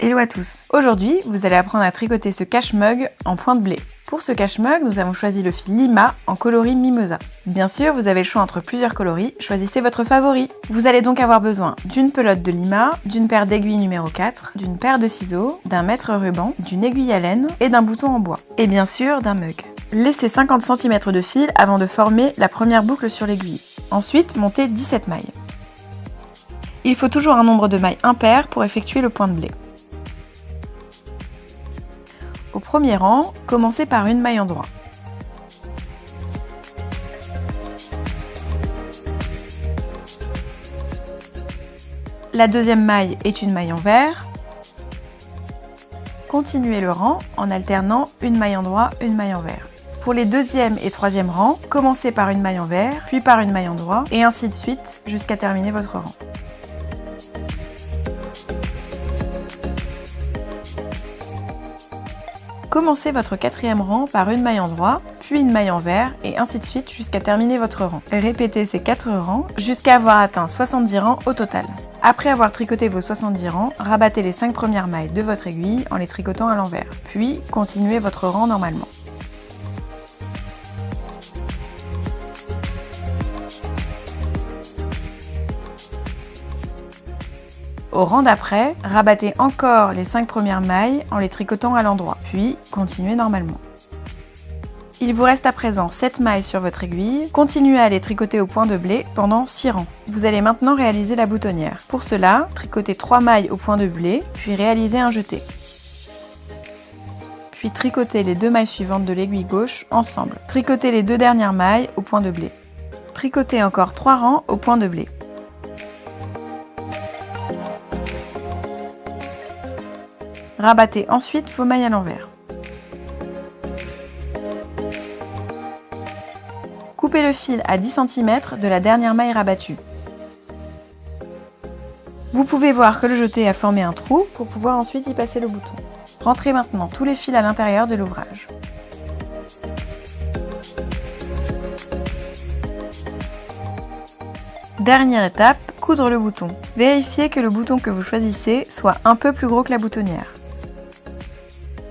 Hello à tous. Aujourd'hui, vous allez apprendre à tricoter ce cache-mug en point de blé. Pour ce cache-mug, nous avons choisi le fil Lima en coloris Mimosa. Bien sûr, vous avez le choix entre plusieurs coloris, choisissez votre favori. Vous allez donc avoir besoin d'une pelote de Lima, d'une paire d'aiguilles numéro 4, d'une paire de ciseaux, d'un mètre ruban, d'une aiguille à laine et d'un bouton en bois. Et bien sûr, d'un mug. Laissez 50 cm de fil avant de former la première boucle sur l'aiguille. Ensuite, montez 17 mailles. Il faut toujours un nombre de mailles impair pour effectuer le point de blé. Au premier rang, commencez par une maille en droit. La deuxième maille est une maille en vert. Continuez le rang en alternant une maille en droit, une maille en vert. Pour les deuxième et troisième rangs, commencez par une maille en vert, puis par une maille en droit, et ainsi de suite jusqu'à terminer votre rang. Commencez votre quatrième rang par une maille en droit, puis une maille en vert, et ainsi de suite jusqu'à terminer votre rang. Répétez ces 4 rangs jusqu'à avoir atteint 70 rangs au total. Après avoir tricoté vos 70 rangs, rabattez les 5 premières mailles de votre aiguille en les tricotant à l'envers, puis continuez votre rang normalement. Au rang d'après, rabattez encore les 5 premières mailles en les tricotant à l'endroit, puis continuez normalement. Il vous reste à présent 7 mailles sur votre aiguille, continuez à les tricoter au point de blé pendant 6 rangs. Vous allez maintenant réaliser la boutonnière. Pour cela, tricotez 3 mailles au point de blé, puis réalisez un jeté. Puis tricotez les 2 mailles suivantes de l'aiguille gauche ensemble. Tricotez les 2 dernières mailles au point de blé. Tricotez encore 3 rangs au point de blé. Rabattez ensuite vos mailles à l'envers. Coupez le fil à 10 cm de la dernière maille rabattue. Vous pouvez voir que le jeté a formé un trou pour pouvoir ensuite y passer le bouton. Rentrez maintenant tous les fils à l'intérieur de l'ouvrage. Dernière étape, coudre le bouton. Vérifiez que le bouton que vous choisissez soit un peu plus gros que la boutonnière.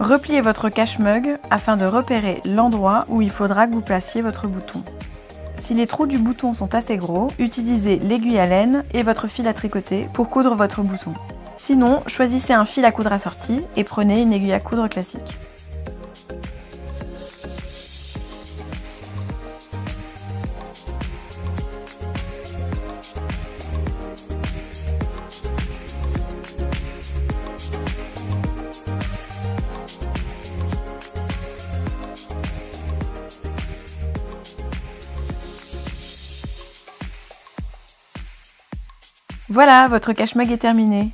Repliez votre cache-mug afin de repérer l'endroit où il faudra que vous placiez votre bouton. Si les trous du bouton sont assez gros, utilisez l'aiguille à laine et votre fil à tricoter pour coudre votre bouton. Sinon, choisissez un fil à coudre assorti et prenez une aiguille à coudre classique. Voilà, votre cache-mug est terminé.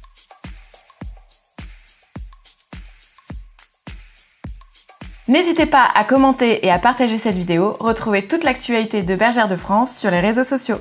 N'hésitez pas à commenter et à partager cette vidéo. Retrouvez toute l'actualité de Bergère de France sur les réseaux sociaux.